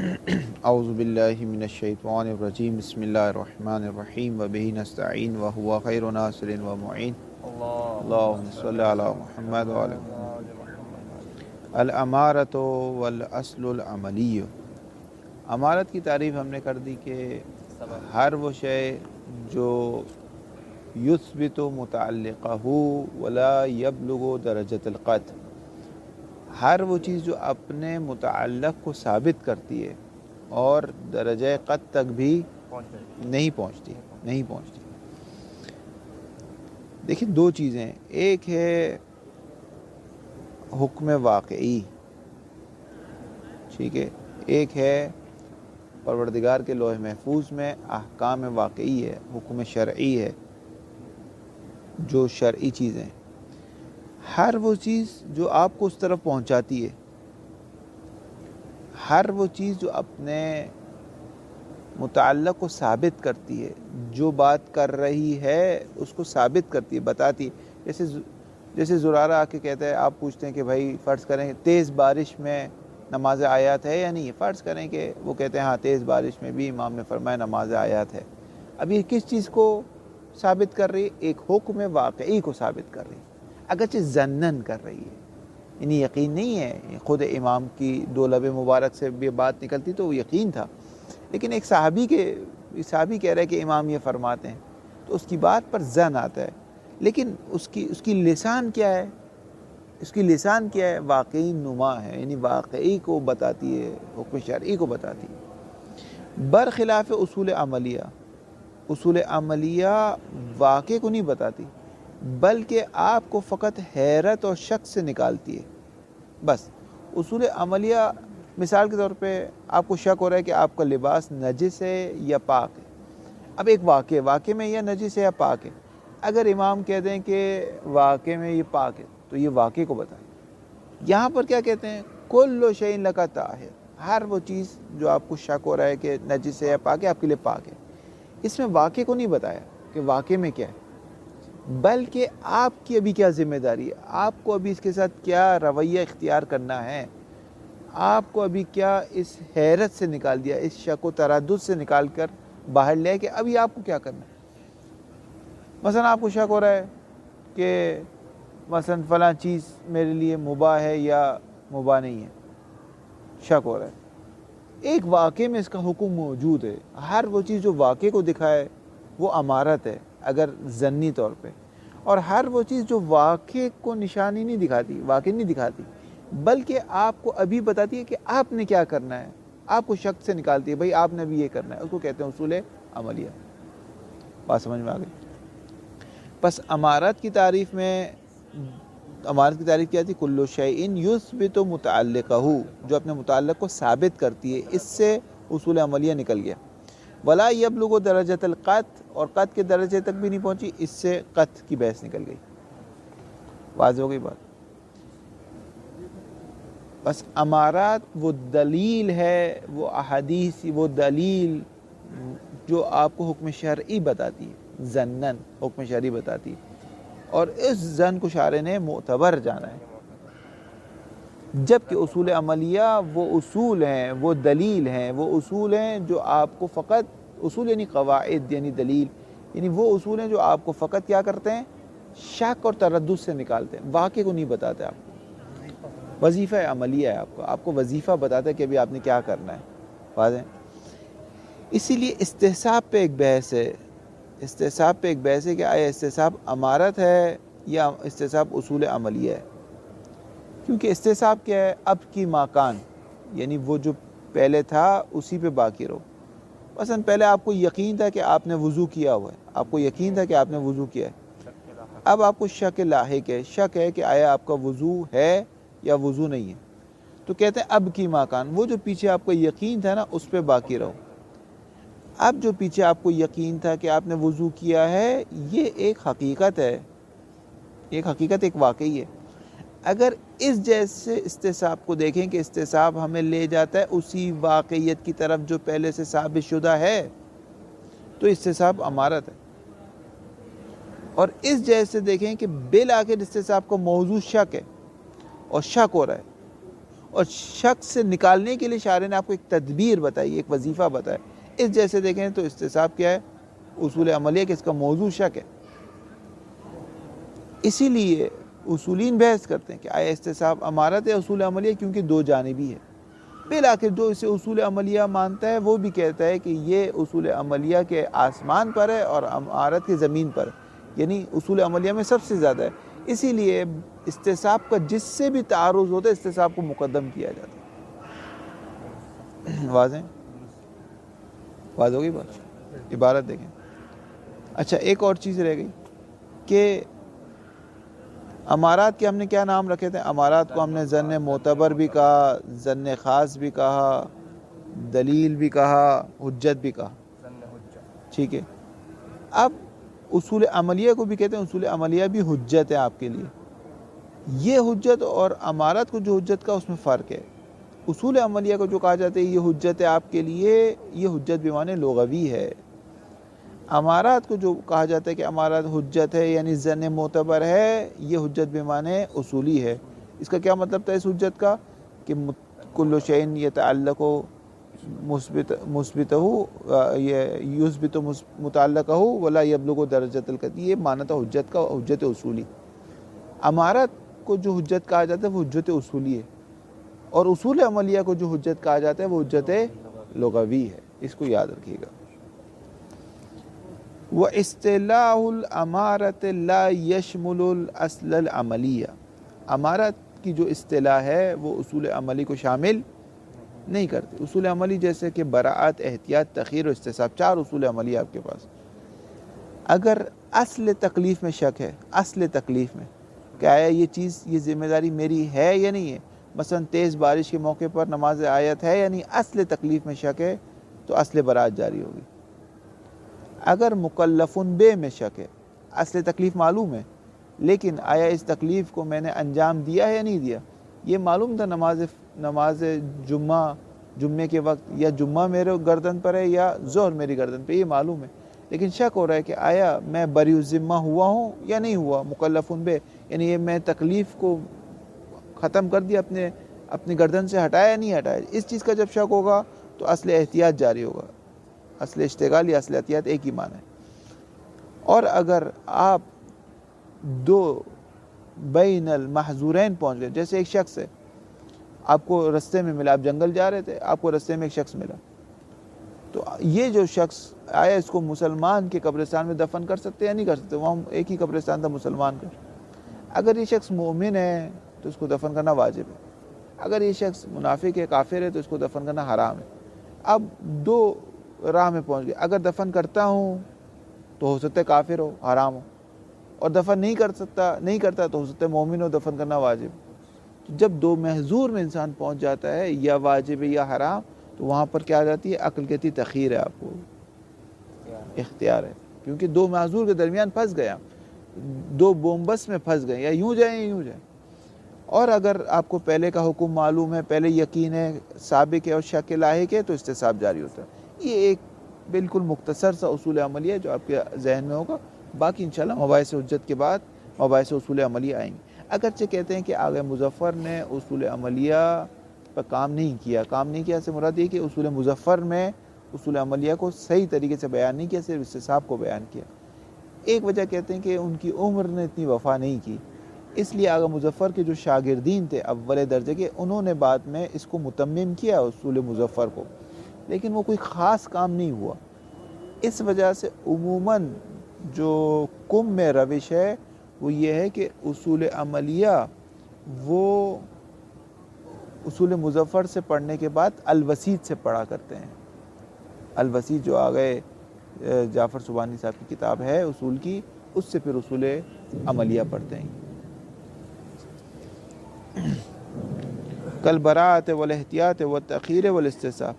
اعوذ باللہ من الشیطان الرجیم بسم اللہ الرحمن الرحیم وبہ نستعین وہو خیر ناصر و معین اللہم صلی علی محمد وعلی محمد۔ الامارۃ والاصل العملی، امارت کی تعریف ہم نے کر دی کہ ہر وہ شے جو یثبت متعلقہ ولا یبلغ درجۃ القطع، ہر وہ چیز جو اپنے متعلق کو ثابت کرتی ہے اور درجہ قطع تک بھی نہیں پہنچتی۔ دیکھیں دو چیزیں، ایک ہے حکم واقعی، ٹھیک ہے، ایک ہے پروردگار کے لوح محفوظ میں احکام واقعی ہے، حکم شرعی ہے، جو شرعی چیزیں، ہر وہ چیز جو آپ کو اس طرف پہنچاتی ہے، ہر وہ چیز جو اپنے متعلق کو ثابت کرتی ہے، جو بات کر رہی ہے اس کو ثابت کرتی ہے، بتاتی ہے۔ جیسے زرارہ آ کے کہتا ہے، آپ پوچھتے ہیں کہ بھائی فرض کریں تیز بارش میں نماز آیات ہے یا نہیں ہے، فرض کریں کہ وہ کہتے ہیں ہاں تیز بارش میں بھی امام نے فرمایا نماز آیات ہے۔ اب یہ کس چیز کو ثابت کر رہی ہے؟ ایک حکم واقعی کو ثابت کر رہی ہے، اگرچہ ظنن کر رہی ہے، یعنی یقین نہیں ہے، خود امام کی دو لب مبارک سے بھی بات نکلتی تو وہ یقین تھا، لیکن ایک صحابی کہہ رہا ہے کہ امام یہ فرماتے ہیں، تو اس کی بات پر ظن آتا ہے، لیکن اس کی لسان کیا ہے؟ اس کی لسان کیا ہے؟ واقعی نما ہے، یعنی واقعی کو بتاتی ہے، حکم شرعی کو بتاتی ہے، برخلاف اصول عملیہ واقع کو نہیں بتاتی، بلکہ آپ کو فقط حیرت اور شک سے نکالتی ہے، بس۔ اصول عملیہ مثال کے طور پہ آپ کو شک ہو رہا ہے کہ آپ کا لباس نجس ہے یا پاک ہے، اب ایک واقع میں یا نجس ہے یا پاک ہے، اگر امام کہہ دیں کہ واقع میں یہ پاک ہے تو یہ واقع کو بتائیں۔ یہاں پر کیا کہتے ہیں؟ کل شیء لک طاہر، ہر وہ چیز جو آپ کو شک ہو رہا ہے کہ نجس ہے یا پاک ہے، آپ کے لیے پاک ہے۔ اس میں واقع کو نہیں بتایا کہ واقع میں کیا ہے، بلکہ آپ کی ابھی کیا ذمہ داری ہے، آپ کو ابھی اس کے ساتھ کیا رویہ اختیار کرنا ہے، آپ کو ابھی کیا اس حیرت سے نکال دیا، اس شک و تردد سے نکال کر باہر لے کہ ابھی آپ کو کیا کرنا ہے۔ مثلا آپ کو شک ہو رہا ہے کہ مثلا فلاں چیز میرے لیے مباح ہے یا مباح نہیں ہے، شک ہو رہا ہے، ایک واقع میں اس کا حکم موجود ہے، ہر وہ چیز جو واقع کو دکھائے وہ امارت ہے اگر ظنی طور پہ، اور ہر وہ چیز جو واقع کو نشانی نہیں دکھاتی، واقع نہیں دکھاتی، بلکہ آپ کو ابھی بتاتی ہے کہ آپ نے کیا کرنا ہے، آپ کو شک سے نکالتی ہے، بھائی آپ نے بھی یہ کرنا ہے، اس کو کہتے ہیں اصول عملیہ۔ بات سمجھ میں آ گئی؟ بس امارت کی تعریف کیا تھی؟ کل شیء یثبت متعلقہ، جو اپنے متعلق کو ثابت کرتی ہے، اس سے اصول عملیہ نکل گیا۔ ولا یبلغ درجۃ القطع، اور قطع کے درجے تک بھی نہیں پہنچی، اس سے قطع کی بحث نکل گئی۔ واضح ہو گئی بات؟ بس امارات وہ دلیل ہے، وہ احادیث، وہ دلیل جو آپ کو حکم شرعی بتاتی ہے، ظنن حکم شرعی بتاتی ہے، اور اس ظن کو شارع نے معتبر جانا ہے، جبکہ اصول عملیہ وہ اصول ہیں، وہ دلیل ہیں، وہ اصول ہیں جو آپ کو فقط، اصول یعنی قواعد یعنی دلیل، یعنی وہ اصول ہیں جو آپ کو فقط کیا کرتے ہیں؟ شک اور تردد سے نکالتے ہیں، واقع کو نہیں بتاتے آپ کو۔ وظیفہ عملیہ ہے، آپ کو وظیفہ بتاتا ہے کہ ابھی آپ نے کیا کرنا ہے، واضح؟ اسی لیے استحساب پہ ایک بحث ہے، کہ آیا استحساب امارت ہے یا استحساب اصول عملیہ ہے؟ کیونکہ استحساب کیا ہے؟ اب کی ماکان، یعنی وہ جو پہلے تھا اسی پہ باقی رہو۔ مثلا پہلے آپ کو یقین تھا کہ آپ نے وضو کیا ہوا ہے، اب آپ کو شک لاحق ہے، شک ہے کہ آیا آپ کا وضو ہے یا وضو نہیں ہے، تو کہتے ہیں اب کی ماکان، وہ جو پیچھے آپ کو یقین تھا نا اس پہ باقی رہو۔ اب جو پیچھے آپ کو یقین تھا کہ آپ نے وضو کیا ہے، یہ ایک حقیقت ہے، ایک واقعی ہے۔ اگر اس جیسے استصحاب کو دیکھیں کہ استصحاب ہمیں لے جاتا ہے اسی واقعیت کی طرف جو پہلے سے ثابت شدہ ہے، تو استصحاب امارت ہے۔ اور اس جیسے دیکھیں کہ بالآخر استصحاب کو موضوع شک ہے اور شک ہو رہا ہے، اور شک سے نکالنے کے لیے شارع نے آپ کو ایک تدبیر بتائی، ایک وظیفہ بتایا. اس جیسے دیکھیں تو استصحاب کیا ہے؟ اصول عملیہ کہ اس کا موضوع شک ہے. اسی لیے اصولین بحث کرتے ہیں کہ آیا استصحاب امارت ہے اصول عملیہ، کیونکہ دو جانبی ہے. بالآخر جو اسے اصول عملیہ مانتا ہے وہ بھی کہتا ہے کہ یہ اصول عملیہ کے آسمان پر ہے اور امارت کے زمین پر، یعنی اصول عملیہ میں سب سے زیادہ ہے. اسی لیے استصحاب کا جس سے بھی تعارض ہوتا ہے استصحاب کو مقدم کیا جاتا ہے. واضح ہوگی بات؟ عبارت دیکھیں. اچھا ایک اور چیز رہ گئی کہ امارات کے ہم نے کیا نام رکھے تھے؟ امارات کو ہم نے ظن معتبر بھی کہا، ظن خاص بھی کہا، دلیل بھی کہا، حجت بھی کہا. ٹھیک ہے. اب اصول عملیہ کو بھی کہتے ہیں، اصول عملیہ بھی حجت ہے آپ کے لیے. یہ حجت اور امارات کو جو حجت کا اس میں فرق ہے. اصول عملیہ کو جو کہا جاتا ہے یہ حجت ہے آپ کے لیے، یہ حجت بھی معنی لغوی ہے. امارات کو جو کہا جاتا ہے کہ امارات حجت ہے یعنی ظن معتبر ہے، یہ حجت بھی معنی اصولی ہے. اس کا کیا مطلب تھا اس حجت کا؟ کہ کل شیء یتعلق مثبتہ یثبت متعلقہ ولا یبلغ درجۃ القطعی، یہ معنی تھا حجت کا، حجت اصولی. امارات کو جو حجت کہا جاتا ہے وہ حجت اصولی ہے، اور اصول عملیہ کو جو حجت کہا جاتا ہے وہ حجت لغوی ہے. اس کو یاد رکھیے گا. وَإِصْطِلَاحُ الْأَمَارَةِ لَا يَشْمُلُ الْأَصْلَ الْعَمَلِيَّ، امارات کی جو اصطلاح ہے وہ اصول عملی کو شامل نہیں کرتی. اصول عملی جیسے کہ براعت، احتیاط، تخیر و استصحاب، 4 اصول عملی آپ کے پاس. اگر اصل تکلیف میں شک ہے، اصل تکلیف میں کہ آیا یہ چیز، یہ ذمہ داری میری ہے یا نہیں ہے، مثلا تیز بارش کے موقع پر نماز آیت ہے یعنی اصل تکلیف میں شک ہے تو اصل براعت جاری ہوگی. اگر مکلف بے میں شک ہے، اصل تکلیف معلوم ہے لیکن آیا اس تکلیف کو میں نے انجام دیا ہے یا نہیں دیا، یہ معلوم تھا نماز جمعے کے وقت یا جمعہ میرے گردن پر ہے یا ظہر میری گردن پہ، یہ معلوم ہے لیکن شک ہو رہا ہے کہ آیا میں بری الذمہ ہوا ہوں یا نہیں ہوا. مکلف بے یعنی یہ میں تکلیف کو ختم کر دیا، اپنی گردن سے ہٹایا یا نہیں ہٹایا. اس چیز کا جب شک ہوگا تو اصل احتیاط جاری ہوگا. اصل اشتغال یا اصل احتیاط ایک ہی معنی ہے. اور اگر آپ دو بین المحظورین پہنچ گئے، جیسے ایک شخص ہے آپ کو رستے میں ملا، آپ جنگل جا رہے تھے، آپ کو رستے میں ایک شخص ملا، تو یہ جو شخص آیا اس کو مسلمان کے قبرستان میں دفن کر سکتے یا نہیں کر سکتے؟ وہاں ایک ہی قبرستان تھا مسلمان کا. اگر یہ شخص مومن ہے تو اس کو دفن کرنا واجب ہے. اگر یہ شخص منافق ہے، کافر ہے، تو اس کو دفن کرنا حرام ہے. اب دو راہ میں پہنچ گئے. اگر دفن کرتا ہوں تو ہو سکتا ہے کافر ہو، حرام ہو، اور دفن نہیں کرتا تو ہو سکتا ہے مومن ہو، دفن کرنا واجب. تو جب دو محظور میں انسان پہنچ جاتا ہے، یا واجب ہے یا حرام، تو وہاں پر کیا آ جاتی ہے؟ عقل کہتی تخیر ہے، آپ کو اختیار ہے، کیونکہ دو معذور کے درمیان پھنس گیا، دو بومبس میں پھنس گئے، یا یوں جائیں یا یوں جائیں. اور اگر آپ کو پہلے کا حکم معلوم ہے، پہلے یقین ہے، سابق ہے اور شک لاحق ہے، تو استصحاب جاری ہوتا ہے. یہ ایک بالکل مختصر سا اصول عملی ہے جو آپ کے ذہن میں ہوگا. باقی انشاءاللہ مباحث حجت کے بعد مباحث اصول عملیہ آئیں گے. اگرچہ کہتے ہیں کہ آغا مظفر نے اصول عملیہ پر کام نہیں کیا سے مراد یہ کہ اصول مظفر میں اصول عملیہ کو صحیح طریقے سے بیان نہیں کیا، صرف استصحاب کو بیان کیا. ایک وجہ کہتے ہیں کہ ان کی عمر نے اتنی وفا نہیں کی، اس لیے آغا مظفر کے جو شاگردین تھے اول درجے کے، انہوں نے بعد میں اس کو متمم کیا اصول مظفر کو، لیکن وہ کوئی خاص کام نہیں ہوا. اس وجہ سے عموماً جو کم میں روش ہے وہ یہ ہے کہ اصول عملیہ وہ اصول مظفر سے پڑھنے کے بعد الوسیط سے پڑھا کرتے ہیں. الوسیط جو آگئے جعفر سبحانی صاحب کی کتاب ہے اصول کی، اس سے پھر اصول عملیہ پڑھتے ہیں. کل براعت والاحتیاط والتأخیر والاستصحاب،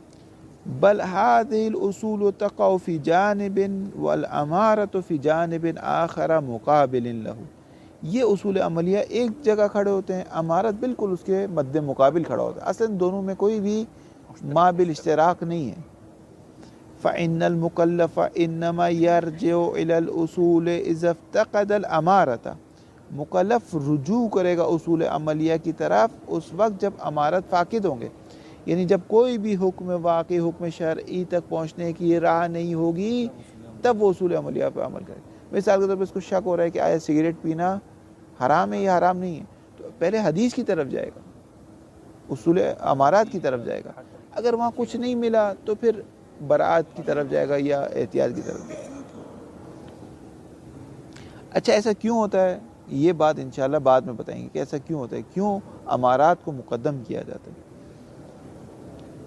بل هذه الاصول تقع في جانب والامارة في جانب آخر مقابل له. یہ اصول عملیہ ایک جگہ کھڑے ہوتے ہیں، امارت بالکل اس کے مد مقابل کھڑا ہوتا ہے. اصلا دونوں میں کوئی بھی ما بالاشتراک نہیں ہے. فإن المكلف إنما يرجع إلى الأصول إذا افتقد الأمارة مکلف رجوع کرے گا اصول عملیہ کی طرف اس وقت جب امارات فاقد ہوں گے، یعنی جب کوئی بھی حکم واقعی حکم شرعی تک پہنچنے کی راہ نہیں ہوگی تب وہ اصول عملیہ پہ عمل کرے. مثال کے طور پہ اس کو شک ہو رہا ہے کہ آیا سگریٹ پینا حرام ہے یا حرام نہیں ہے، تو پہلے حدیث کی طرف جائے گا، اصول امارات کی طرف جائے گا. اگر وہاں کچھ نہیں ملا تو پھر براءت کی طرف جائے گا یا احتیاط کی طرف جائے گا. اچھا ایسا کیوں ہوتا ہے، یہ بات انشاءاللہ بعد میں بتائیں گے کہ ایسا کیوں ہوتا ہے، کیوں امارات کو مقدم کیا جاتا ہے.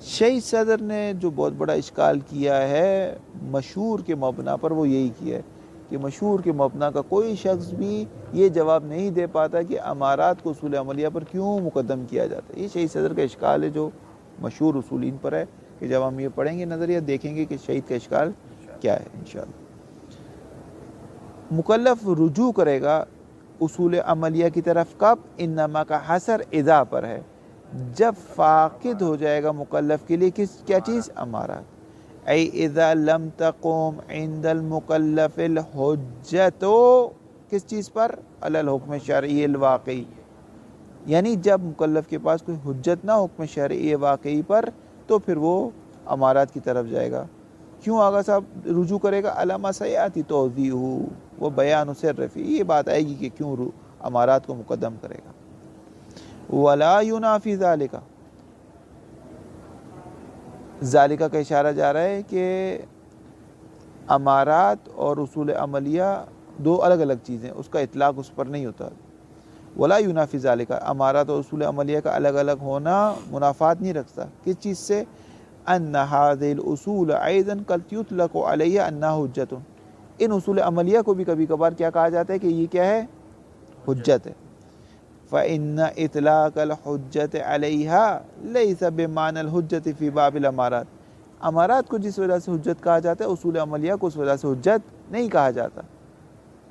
شیخ صدر نے جو بہت بڑا اشکال کیا ہے مشہور کے مبنا پر، وہ یہی کیا ہے کہ مشہور کے مبنا کا کوئی شخص بھی یہ جواب نہیں دے پاتا کہ امارات کو اصول عملیہ پر کیوں مقدم کیا جاتا ہے. یہ شیخ صدر کا اشکال ہے جو مشہور اصولین پر ہے، کہ جب ہم یہ پڑھیں گے نظریہ دیکھیں گے کہ شہید کا اشکال کیا ہے انشاءاللہ. مکلف رجوع کرے گا اصول عملیہ کی طرف کب؟ انما کا حصر اذا پر ہے، جب فاقد ہو جائے گا مکلف کے لیے کیا چیز؟ امارات. ای اذا لم تقوم عند المکلف الحجت، کس چیز پر؟ علی الحکم شرعی الواقعی، یعنی جب مکلف کے پاس کوئی حجت نہ حکم شرعی واقعی پر تو پھر وہ امارات کی طرف جائے گا. کیوں آغا صاحب رجوع کرے گا؟ علامہ سیاتی توضیح، وہ بیان صرفی، یہ بات آئے گی کہ کیوں امارات کو مقدم کرے گا. ولا ینافی ذالک، ذالک کا اشارہ جا رہا ہے کہ امارات اور اصول عملیہ دو الگ الگ چیزیں، اس کا اطلاق اس پر نہیں ہوتا. ولا ینافی ذالک، امارات اور اصول عملیہ کا الگ الگ ہونا منافات نہیں رکھتا. کس چیز سے؟ ان هذه الاصول ايضا قد يطلق عليها انها حجت، ان اصول عملیہ کو بھی کبھی کبھار کیا کہا جاتا ہے کہ یہ کیا ہے؟ حجت ہے. فإن اطلاق الحجت عليها ليس بمعنى الحجت في باب الامارات، امارات کو جس وجہ سے حجت کہا جاتا ہے اصول عملیہ کو اس وجہ سے حجت نہیں کہا جاتا.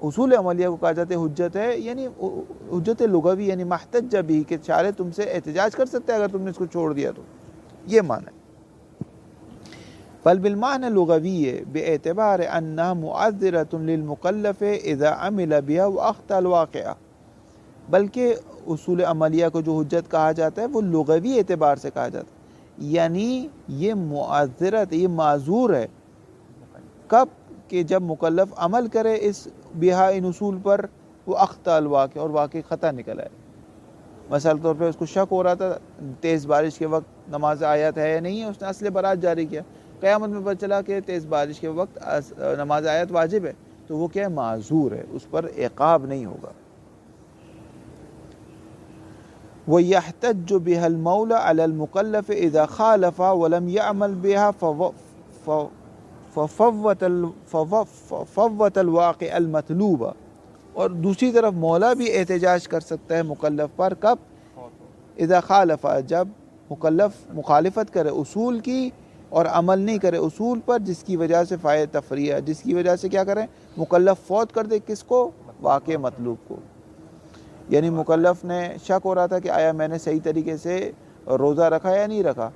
اصول عملیہ کو کہا جاتا ہے حجت ہے، یعنی حجت لغوی، یعنی محتج بھی، کہ شارع تم سے احتجاج کر سکتا ہے اگر تم نے اس کو چھوڑ دیا تو، یہ معنی ہے. بل بالمعنى اللغوي باعتبار انها معذرة للمكلف اذا عمل بها واخطا الواقع، بلکہ اصول عملیہ کو جو حجت کہا جاتا ہے وہ لغوی اعتبار سے کہا جاتا ہے، یعنی یہ معذرت، یہ معذور ہے. کب؟ کہ جب مکلف عمل کرے اس بہا، ان اصول پر، وہ اخطا الواقع، اور واقعی خطا نکل آئے. مثال طور پہ اس کو شک ہو رہا تھا تیز بارش کے وقت نماز آیت ہے یا نہیں ہے، اس نے اصل برات جاری کیا، قیامت میں پتہ چلا کہ تیز بارش کے وقت نماز آیت واجب ہے، تو وہ کیا ہے؟ معذور ہے، اس پر عقاب نہیں ہوگا. وَيَحْتَجُّ بِهَا الْمَوْلَى عَلَى الْمُكَلَّفِ إِذَا خَالَفَ وَلَمْ يَعْمَلْ بِهَا فَفَوَّتَ الْوَاقِعَ الْمَطْلُوبَ. اور دوسری طرف مولا بھی احتجاج کر سکتا ہے مکلف پر، کب؟ اذا خالف، جب مکلف مخالفت کرے اصول کی اور عمل نہیں کرے اصول پر، جس کی وجہ سے فائدہ تفریح، جس کی وجہ سے کیا کریں؟ مکلف فوت کر دے کس کو؟ واقع مطلوب کو. یعنی مکلف نے شک ہو رہا تھا کہ آیا میں نے صحیح طریقے سے روزہ رکھا یا نہیں رکھا،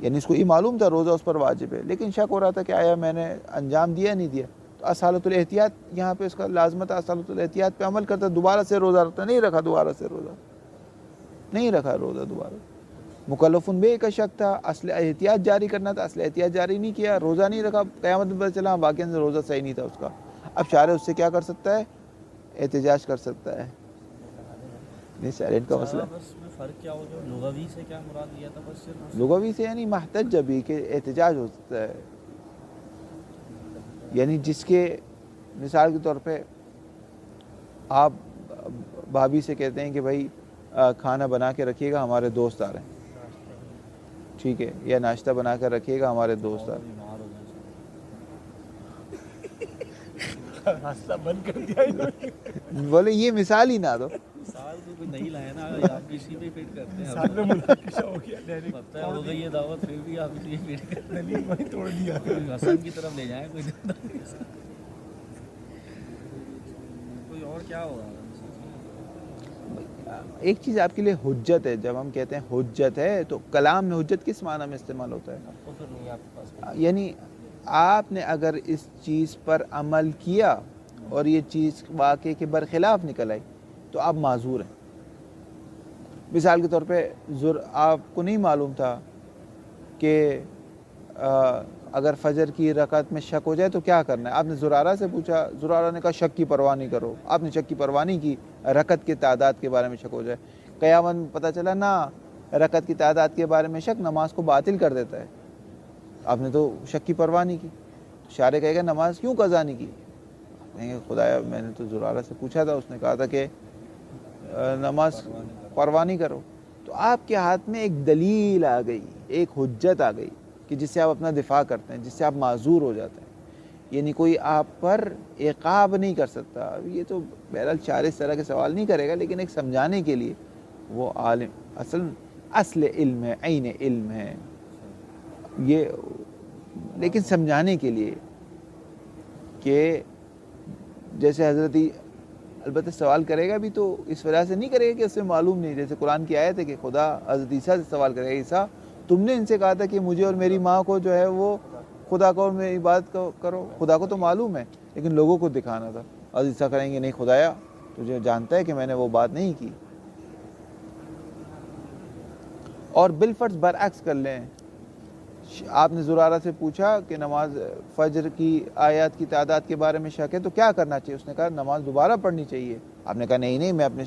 یعنی اس کو یہ معلوم تھا روزہ اس پر واجب ہے، لیکن شک ہو رہا تھا کہ آیا میں نے انجام دیا نہیں دیا، تو اصالۃ الاحتیاط یہاں پہ اس کا لازمت ہے، اصالۃ الاحتیاط پہ عمل کرتا، دوبارہ سے روزہ رکھتا، نہیں رکھا دوبارہ سے روزہ، نہیں رکھا روزہ دوبارہ. مکلفن بے کا شک تھا، اصل احتیاط جاری کرنا تھا، اصل احتیاط جاری نہیں کیا، روزہ نہیں رکھا، قیامت میں پتہ چلا واقعی سے روزہ صحیح نہیں تھا اس کا. اب شارع اس سے کیا کر سکتا ہے؟ احتجاج کر سکتا ہے. نہیں سائلنٹ کا مسئلہ فرق کیا ہو جو لغوی سے کیا مراد لیا تھا؟ بس صرف لغوی سے یعنی محتج بھی، کہ احتجاج ہو سکتا ہے، یعنی جس کے مثال کے طور پہ آپ بھابھی سے کہتے ہیں کہ بھائی کھانا بنا کے رکھیے گا ہمارے دوست آ رہے ہیں، ٹھیک ہے، یا ناشتہ بنا کر رکھیے گا ہمارے دوست آ رہے ہیں. راستہ بند کر دیا، بولے یہ مثال ہی نہ دو، مثال تو کوئی نہیں لایا نا، آپ بھی اسی پہ فٹ کرتے ہیں. مثال میں مناقشہ ہو گیا، پتہ ہے ہو گئی یہ دعوت، پھر بھی آپ اسی پہ فٹ کرتے ہیں. نہیں وہی توڑ دیا، حسن کی طرف لے جائیں کوئی اور کیا ہوگا. ایک چیز آپ کے لیے حجت ہے، جب ہم کہتے ہیں حجت ہے تو کلام میں حجت کس معنی میں استعمال ہوتا ہے؟ یعنی آپ نے اگر اس چیز پر عمل کیا اور یہ چیز واقعے کے برخلاف نکل آئی تو آپ معذور ہیں. مثال کے طور پہ آپ کو نہیں معلوم تھا کہ اگر فجر کی رکعت میں شک ہو جائے تو کیا کرنا ہے. آپ نے زرارہ سے پوچھا, زرارہ نے کہا شک کی پرواہ نہیں کرو. آپ نے شک کی پرواہ نہیں کی, رکعت کے تعداد کے بارے میں شک ہو جائے. قیامت میں پتہ چلا نا رکعت کی تعداد کے بارے میں شک نماز کو باطل کر دیتا ہے. آپ نے تو شک کی پرواہ نہیں کی. شارع کہے گا نماز کیوں قضا نہیں کی؟ کہیں گے خدایا میں نے تو زرارہ سے پوچھا تھا, اس نے کہا تھا کہ نماز پرواہ نہیں کرو. تو آپ کے ہاتھ میں ایک دلیل آ گئی, ایک حجت آ گئی کہ جس سے آپ اپنا دفاع کرتے ہیں, جس سے آپ معذور ہو جاتے ہیں. یعنی کوئی آپ پر عقاب نہیں کر سکتا. یہ تو بہرحال شارع اس طرح کے سوال نہیں کرے گا, لیکن ایک سمجھانے کے لیے وہ عالم اصل علم ہے, عین علم ہے یہ, لیکن سمجھانے کے لیے کہ جیسے حضرت البتہ سوال کرے گا بھی تو اس وجہ سے نہیں کرے گا کہ اس سے معلوم نہیں. جیسے قرآن کی آیت ہے کہ خدا حضرت عیسیٰ سے سوال کرے گا, عیسیٰ تم نے ان سے کہا تھا کہ مجھے اور میری ماں کو جو ہے وہ خدا کو اور میری عبادت کرو. خدا کو تو معلوم ہے لیکن لوگوں کو دکھانا تھا. حضرت عیسیٰ کریں گے نہیں خدایا تجھے جانتا ہے کہ میں نے وہ بات نہیں کی. اور بالفرض برعکس کر لیں, آپ نے زرارہ سے پوچھا کہ نماز فجر کی آیات کی تعداد کے بارے میں شک ہے تو کیا کرنا چاہیے. اس نے کہا نماز دوبارہ پڑھنی چاہیے. آپ نے کہا نہیں میں اپنے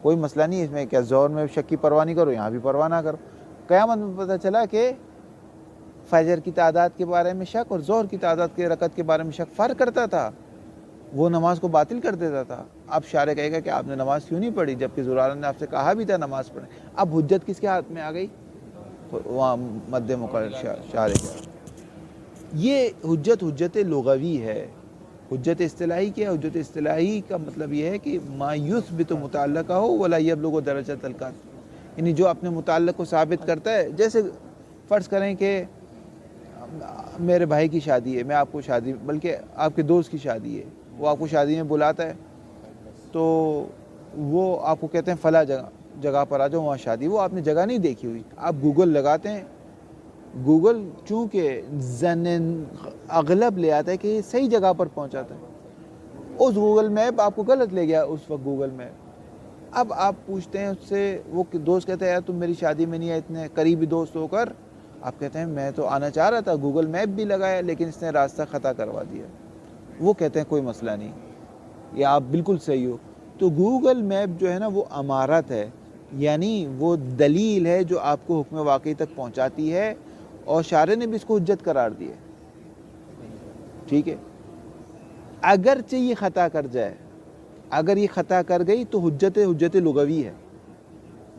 کوئی مسئلہ نہیں ہے اس میں, کیا زور میں شک کی پرواہ نہیں کرو, یہاں بھی پرواہ نہ کرو. قیامت میں پتہ چلا کہ فجر کی تعداد کے بارے میں شک اور ظہر کی تعداد کے رکعت کے بارے میں شک فرق کرتا تھا, وہ نماز کو باطل کر دیتا تھا. اب شارع کہے گا کہ آپ نے نماز کیوں نہیں پڑھی جبکہ زرارہ نے آپ سے کہا بھی تھا نماز پڑھیں. اب حجت کس کے ہاتھ میں آ گئی؟ وہاں مد مقرر شارع کا. یہ حجت لغوی ہے. حجت اصطلاحی کیا ہے؟ حجت اصطلاحی کا مطلب یہ ہے کہ ما یثبت متعلقہ ہو ولا یبلغ درجۃ القطع, یعنی جو اپنے متعلق کو ثابت کرتا ہے. جیسے فرض کریں کہ میرے بھائی کی شادی ہے, میں آپ کو شادی, بلکہ آپ کے دوست کی شادی ہے, وہ آپ کو شادی میں بلاتا ہے تو وہ آپ کو کہتے ہیں فلاں جگہ پر آ جاؤ وہاں شادی. وہ آپ نے جگہ نہیں دیکھی ہوئی, آپ گوگل لگاتے ہیں, گوگل چونکہ اغلب لے آتا ہے کہ یہ صحیح جگہ پر پہنچاتا ہے, اس گوگل میپ آپ کو غلط لے گیا اس وقت گوگل میپ. اب آپ پوچھتے ہیں اس سے, وہ دوست کہتے ہیں یار تم میری شادی میں نہیں آئے اتنے قریبی دوست ہو کر. آپ کہتے ہیں میں تو آنا چاہ رہا تھا, گوگل میپ بھی لگایا لیکن اس نے راستہ خطا کروا دیا. وہ کہتے ہیں کوئی مسئلہ نہیں, یہ آپ بالکل صحیح ہو. تو گوگل میپ جو ہے نا وہ امارت ہے, یعنی وہ دلیل ہے جو آپ کو حکم واقعی تک پہنچاتی ہے, اور شارع نے بھی اس کو حجت قرار دی ہے. ٹھیک ہے, اگرچہ یہ خطا کر جائے, اگر یہ خطا کر گئی تو حجت لغوی ہے.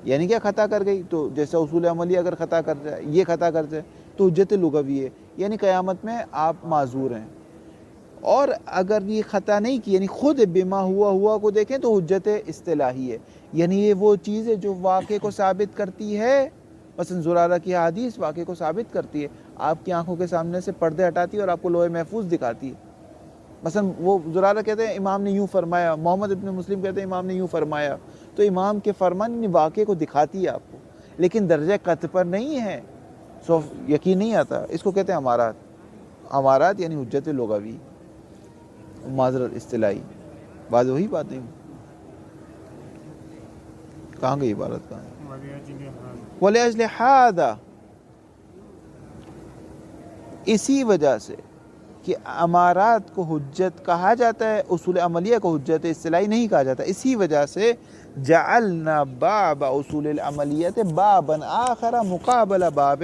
یعنی کیا خطا کر گئی؟ تو جیسا اصول عملی اگر خطا کر جائے, یہ خطا کر جائے تو حجت لغوی ہے, یعنی قیامت میں آپ معذور ہیں. اور اگر یہ خطا نہیں کی, یعنی خود بما ہوا کو دیکھیں تو حجت اصطلاحی ہے, یعنی یہ وہ چیز ہے جو واقعے کو ثابت کرتی ہے. مثلا زرارہ کی حدیث واقعے کو ثابت کرتی ہے, آپ کی آنکھوں کے سامنے سے پردے ہٹاتی ہے اور آپ کو لوح محفوظ دکھاتی ہے. مثلا وہ زرارہ کہتے ہیں امام نے یوں فرمایا, محمد ابن مسلم کہتے ہیں امام نے یوں فرمایا, تو امام کے فرمان واقعے کو دکھاتی ہے آپ کو, لیکن درجہ قطع پر نہیں ہے, سو یقین نہیں آتا. اس کو کہتے ہیں امارات. امارات یعنی حجت لغوی, معذرت اصطلاحی. بات وہی بات نہیں, کہاں گئی عبارت کہاں؟ وَلِأَجْلِ هَذَا, اسی وجہ سے کہ امارات کو حجت کہا جاتا ہے, اصول عملیہ کو حجت اصطلاحی نہیں کہا جاتا. اسی وجہ سے جعلنا باب اصول العملیت بابا آخر مقابل باب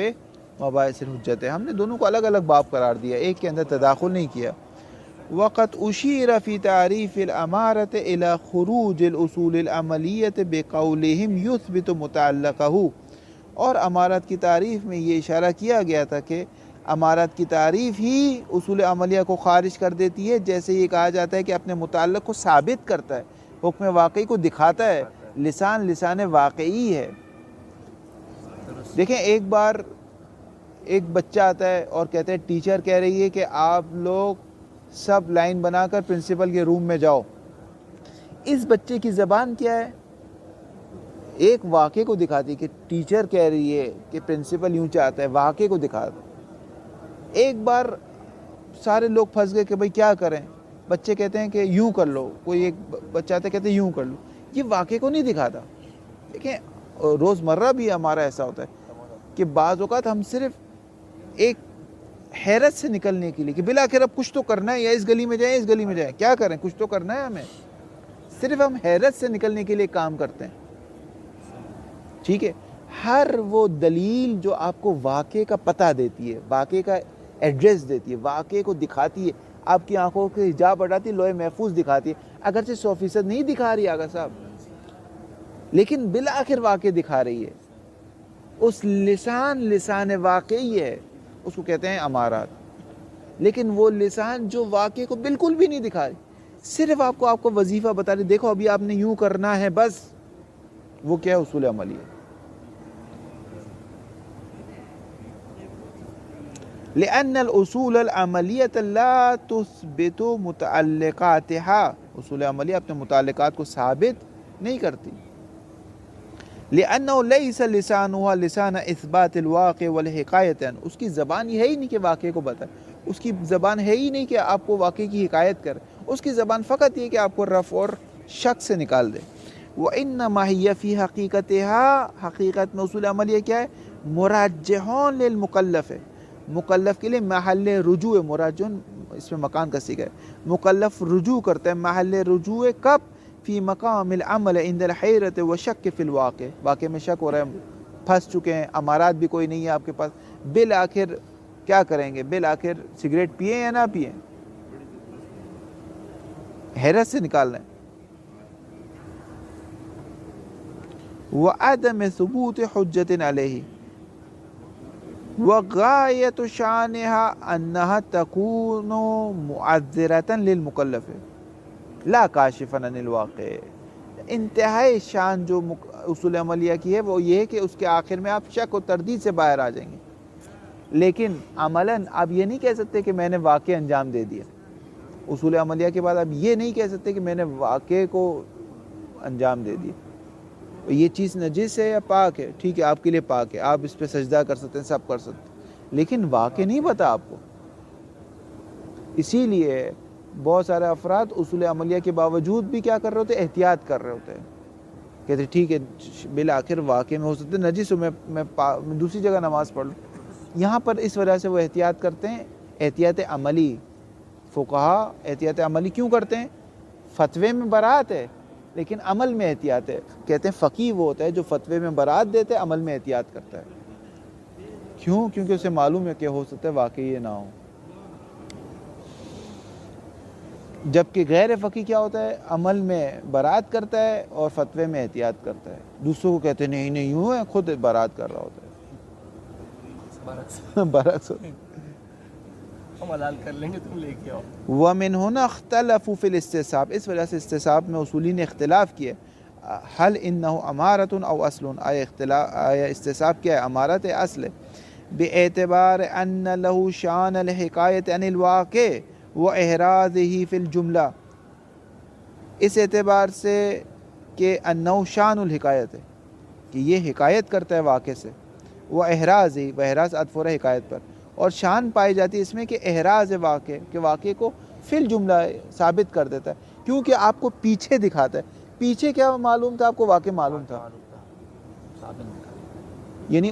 مباحث الحجت. ہم نے دونوں کو الگ الگ باب قرار دیا, ایک کے اندر تداخل نہیں کیا. وقت اشیر فی تعریف الامارت الى خروج الاصول العملیت بقولہم یثبت متعلقہ, اور امارت کی تعریف میں یہ اشارہ کیا گیا تھا کہ امارت کی تعریف ہی اصول عملیہ کو خارج کر دیتی ہے, جیسے یہ کہا جاتا ہے کہ اپنے متعلق کو ثابت کرتا ہے, حکم واقعی کو دکھاتا ہے. لسان واقعی ہے. دیکھیں ایک بار ایک بچہ آتا ہے اور کہتا ہے ٹیچر کہہ رہی ہے کہ آپ لوگ سب لائن بنا کر پرنسپل کے روم میں جاؤ. اس بچے کی زبان کیا ہے؟ ایک واقعے کو دکھاتی ہے کہ ٹیچر کہہ رہی ہے کہ پرنسپل یوں چاہتا ہے, واقعے کو دکھاتا. ایک بار سارے لوگ پھنس گئے کہ بھئی کیا کریں, بچے کہتے ہیں کہ یوں کر لو، کوئی ایک بچہ آتا ہے کہتے ہیں یوں کر لو، یہ واقعے کو نہیں دکھاتا. دیکھیں روزمرہ بھی ہمارا ایسا ہوتا ہے کہ بعض اوقات ہم صرف ایک حیرت سے نکلنے کے لیے کہ بالآخر اب کچھ تو کرنا ہے، یا اس گلی میں جائیں اس گلی میں جائیں، کیا کریں، کچھ تو کرنا ہے ہمیں، صرف ہم حیرت سے نکلنے کے لیے کام کرتے ہیں. ٹھیک ہے، ہر وہ دلیل جو آپ کو واقعے کا پتہ دیتی ہے، واقعے کا ایڈریس دیتی ہے، واقعے کو دکھاتی ہے، آپ کی آنکھوں کے حجاب ہٹاتی ہے، لوح محفوظ دکھاتی ہے، اگرچہ 100% نہیں دکھا رہی آغا صاحب، لیکن بالآخر واقع دکھا رہی ہے. اس لسان واقعی ہے، اس کو کہتے ہیں امارات. لیکن وہ لسان جو واقعے کو بالکل بھی نہیں دکھا رہی، صرف آپ کو وظیفہ بتا رہی، دیکھو ابھی آپ نے یوں کرنا ہے بس، وہ کیا ہے؟ اصول عملی ہے. لأن الأصول العملیة لا تثبت متعلقاتها، اصول عملیہ اپنے متعلقات کو ثابت نہیں کرتی. لأنه ليس لسانها لسان اثبات الواقع والحکایت، اس کی زبان ہے ہی نہیں کہ واقعے کو بتائے، اس کی زبان ہے ہی نہیں کہ آپ کو واقعے کی حکایت کرے، اس کی زبان فقط یہ کہ آپ کو رفع اور شک سے نکال دے. وإنما هي في حقیقتها، حقیقت میں اصول عملیہ کیا ہے؟ مراجعون للمکلف ہے، مکلف کے لیے محل رجوع، مراجعون اس میں مکان کا صیغہ ہے، مکلف رجوع کرتا ہے، محل رجوع کب؟ فی مقام العمل عند الحیرت وشک فی الواقع، واقع میں شک ہو رہا ہے، پھنس چکے ہیں، امارات بھی کوئی نہیں ہے آپ کے پاس، بالآخر کیا کریں گے؟ بالآخر سگریٹ پئیں یا نہ پئیں؟ حیرت سے نکالنا ہے. وعدم ثبوت حجت علیہ، وغایت شانها انها تكون معذرة للمکلف لا کاشفا عن الواقع. انتہائی شان جو اصول عملیہ کی ہے وہ یہ ہے کہ اس کے آخر میں آپ شک و تردید سے باہر آ جائیں گے، لیکن عملاً آپ یہ نہیں کہہ سکتے کہ میں نے واقع انجام دے دیا. اصول عملیہ کے بعد آپ یہ نہیں کہہ سکتے کہ میں نے واقع کو انجام دے دیا. یہ چیز نجس ہے یا پاک ہے، ٹھیک ہے آپ کے لیے پاک ہے، آپ اس پہ سجدہ کر سکتے ہیں، سب کر سکتے ہیں، لیکن واقع نہیں پتا آپ کو. اسی لیے بہت سارے افراد اصول عملیہ کے باوجود بھی کیا کر رہے ہوتے ہیں؟ احتیاط کر رہے ہوتے ہیں، کہتے ہیں ٹھیک ہے بالآخر واقع میں ہو سکتے نجس ہو، میں دوسری جگہ نماز پڑھ لوں. یہاں پر اس وجہ سے وہ احتیاط کرتے ہیں، احتیاط عملی. فقہا احتیاط عملی کیوں کرتے ہیں؟ فتوے میں برات ہے لیکن عمل میں احتیاط ہے. کہتے ہیں فقیہ وہ ہوتا ہے جو فتوے میں برات دیتے ہے، عمل میں احتیاط کرتا ہے. کیوں؟ کیونکہ اسے معلوم ہے کہ ہو سکتا ہے واقعی یہ نہ ہو. جبکہ غیر فقیہ کیا ہوتا ہے؟ عمل میں برات کرتا ہے اور فتوے میں احتیاط کرتا ہے. دوسروں کو کہتے ہیں نہیں نہیں یوں ہے، خود برات کر رہا ہوتا ہے. برعکس ہم حلال کر لیں گے، تم لے کے آؤ. ومن هنا اختلفوا فی الاستصحاب، اس وجہ سے استصحاب میں اصولین نے اختلاف کیے. هل انه امارۃ او اصل، آیا استصحاب کیا ہے؟ امارت ہے، اصل ہے. باعتبار ان له شان الحکایت عن الواقع واحرازه فی الجملہ، اس اعتبار سے کہ انه شان الحکایت ہے کہ یہ حکایت کرتا ہے واقع سے، واحراز ہی، واحراز عطف ہے حکایت پر، اور شان پائی جاتی ہے اس میں کہ احراز واقع، کہ واقع کو فی الجملہ ثابت کر دیتا ہے، کیونکہ آپ کو پیچھے دکھاتا ہے. پیچھے کیا معلوم تھا آپ کو؟ واقع معلوم تھا. یعنی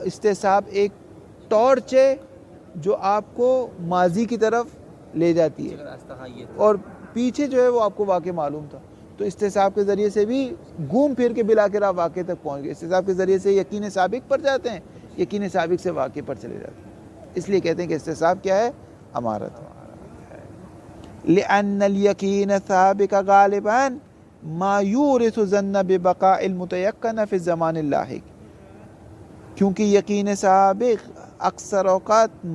استصحاب ایک ٹارچ ہے جو آپ کو ماضی کی طرف لے جاتی ہے، اور پیچھے جو ہے وہ آپ کو واقع معلوم تھا. تو استصحاب کے ذریعے سے بھی گھوم پھر کے بالآخر آپ واقع تک پہنچ گئے. استصحاب کے ذریعے سے یقین سابق پر جاتے ہیں، یقین سابق سے واقع پر چلے جاتے ہیں. اس لیے کہتے ہیں کہ استصحاب کیا ہے؟ امارت. لأن الیقین سابق غالباً ما یورث الظن ببقاء المتیقن فی الزمان اللاحق، کیونکہ یقین سابق اکثر اوقات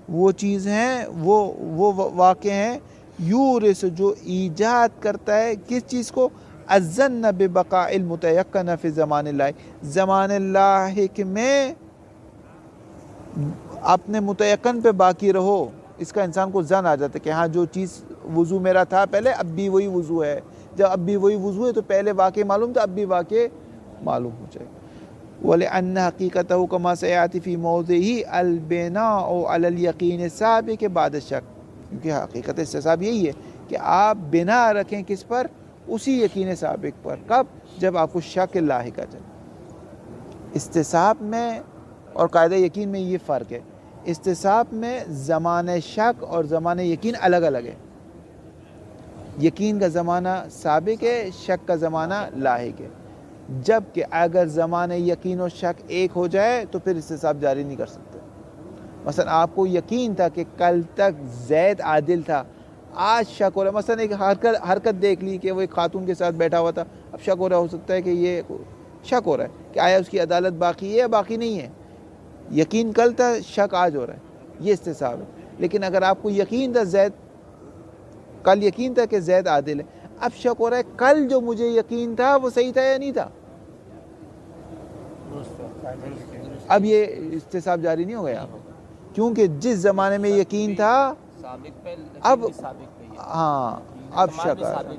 وہ چیز ہیں، وہ واقع ہیں، یورث جو ایجاد کرتا ہے کس چیز کو؟ الظن ببقاء المتیقن فی الزمان اللاحق، زمان اللاحق میں اپنے متیقن پہ باقی رہو. اس کا انسان کو ظن آ جاتا ہے کہ ہاں جو چیز وضو میرا تھا پہلے، اب بھی وہی وضو ہے. جب اب بھی وہی وضو ہے تو پہلے واقع معلوم تھا، اب بھی واقع معلوم ہو جائے گا. وَلِأَنَّ حَقِيقَتَهُ كَمَا سَيَأْتِي فِي مَوْضِعِهِ الْبِنَاءُ عَلَى الْيَقِينِ السَّابِقِ بَعْدَ الشَّكِّ، کیونکہ حقیقت استصحاب یہی ہے کہ آپ بنا رکھیں کس پر؟ اسی یقین سابق پر. کب؟ جب آپ کو شک لاحق آ جائے. استصحاب میں اور قاعدہ یقین میں یہ فرق ہے. استصحاب میں زمانہ شک اور زمانہ یقین الگ الگ ہے. یقین کا زمانہ سابق ہے، شک کا زمانہ لاحق ہے. جبکہ اگر زمانہ یقین اور شک ایک ہو جائے تو پھر استصحاب جاری نہیں کر سکتے. مثلا آپ کو یقین تھا کہ کل تک زید عادل تھا، آج شک ہو رہا ہے. مثلا ایک حرکت دیکھ لی کہ وہ ایک خاتون کے ساتھ بیٹھا ہوا تھا، اب شک ہو رہا ہو سکتا ہے کہ یہ شک ہو رہا ہے کہ آیا اس کی عدالت باقی ہے یا باقی نہیں ہے. یقین کل تھا، شک آج ہو رہا ہے، یہ استصحاب ہے. لیکن اگر آپ کو یقین تھا کل یقین تھا کہ زید عادل ہے، اب شک ہو رہا ہے کل جو مجھے یقین تھا وہ صحیح تھا یا نہیں تھا، اب یہ استصحاب جاری نہیں ہو گیا. کیونکہ جس زمانے میں یقین تھا اب ہاں اب شک آ رہا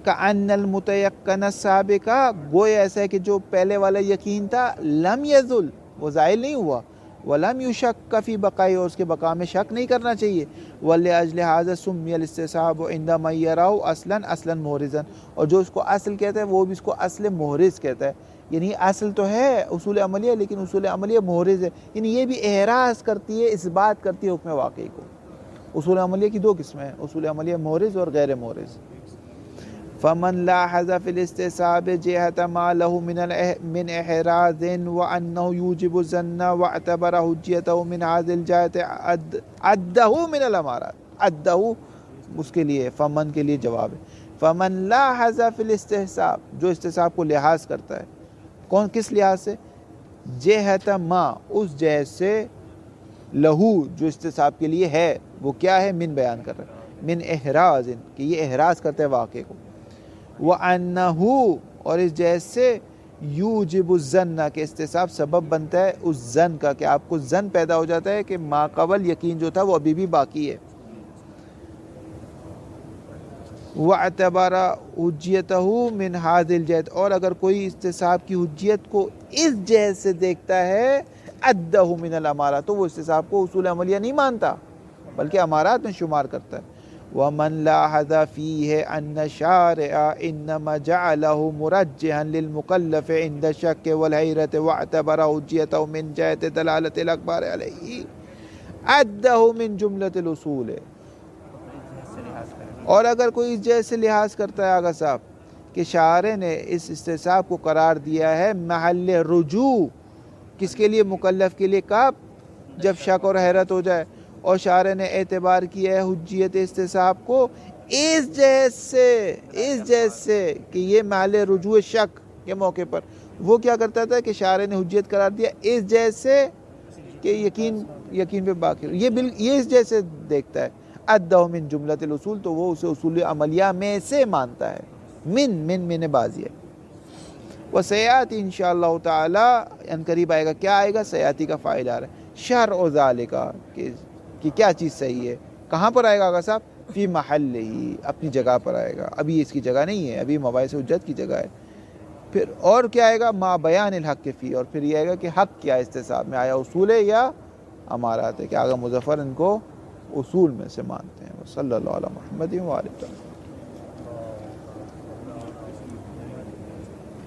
کأن المتيقن السابق، گویا ایسا ہے کہ جو پہلے والا یقین تھا لم یزل، وہ زائل نہیں ہوا. ولم یشک فی بقائی، اور اس کے بقا میں شک نہیں کرنا چاہیے. ولأجل هذا سمی الاستصحاب عندما یراو اصلا محرزا، اور جو اس کو اصل کہتا ہے وہ بھی اس کو اصل محرز کہتا ہے. یعنی اصل تو ہے اصول عملیہ، لیکن اصول عملیہ محرز ہے. یعنی یہ بھی احراز کرتی ہے، اس بات کرتی ہے حکم واقعی کو. اصول عملیہ کی دو قسمیں ہیں، اصول عملیہ محرز اور غیر محرز. فمن لاحظ في الاستصحاب جهة ما له من احراز وانه يوجب الظن واعتبر حجيته من هذه الجهة عده من الامارات. عده اس کے لیے، فمن کے لیے جواب ہے. فمن لاحظ في الاستصحاب، جو استصحاب کو لحاظ کرتا ہے، کس لحاظ سے؟ جہت ما، اس جہت سے، لہو جو استصحاب کے لیے ہے، وہ کیا ہے؟ من بیان کر رہا ہے، من احراز، کہ یہ احراز کرتا ہے واقعے کو. وَأَنَّهُ، اور اس جہت سے، یوجب الظن، کہ استصحاب سبب بنتا ہے اس ظن کا، کہ آپ کو ظن پیدا ہو جاتا ہے کہ ما قبل یقین جو تھا وہ ابھی بھی باقی ہے. وَاعْتَبَرَ حُجِّيَتَهُ مِنْ هَذِهِ الْجِهَةِ، اور اگر کوئی استصحاب کی حجیت کو اس جہت سے دیکھتا ہے، عَدَّهُ مِنَ الْأَمَارَاتِ، تو وہ استصحاب کو اصول عملیہ نہیں مانتا بلکہ امارات میں شمار کرتا ہے. ومن لاحظ فيه أن الشارع إنما جعله مرجحا للمكلف عند الشك والحيرة واعتبر حجيته من جهة دلالة الأخبار عليه عده من جملة الأصول. اور اگر کوئی اس جہت سے لحاظ کرتا ہے آغا صاحب کہ شارع نے اس استصحاب کو قرار دیا ہے محل رجوع، کس کے لیے؟ مکلف کے لیے. کب؟ جب شک اور حیرت ہو جائے. اور شارع نے اعتبار کیا ہے حجیت استصحاب کو اس جہت سے کہ یہ محل رجوع شک کے موقع پر. وہ کیا کرتا تھا کہ شارع نے حجیت قرار دیا اس جہت سے کہ یقین پہ باقی، یہ اس جہت سے دیکھتا ہے. عدہ من جملۃ الاصول، تو وہ اسے اصول عملیہ میں سے مانتا ہے. من بازی ہے. وسیاتی انشاءاللہ تعالی، ان قریب آئے گا. کیا آئے گا؟ سیاتی کا فاعل آ رہا ہے. شرع ذالک، کہ کیا چیز صحیح ہے. کہاں پر آئے گا آقا صاحب؟ فی محل ہی، اپنی جگہ پر آئے گا. ابھی اس کی جگہ نہیں ہے، ابھی مباحث حجت کی جگہ ہے. پھر اور کیا آئے گا؟ ما بیان الحق فی، اور پھر یہ آئے گا کہ حق کیا استصحاب میں، آیا اصول ہے یا امارات ہے. کہ آگا مظفر ان کو اصول میں سے مانتے ہیں. صلی اللہ علیہ محمد و آلہ وسلم.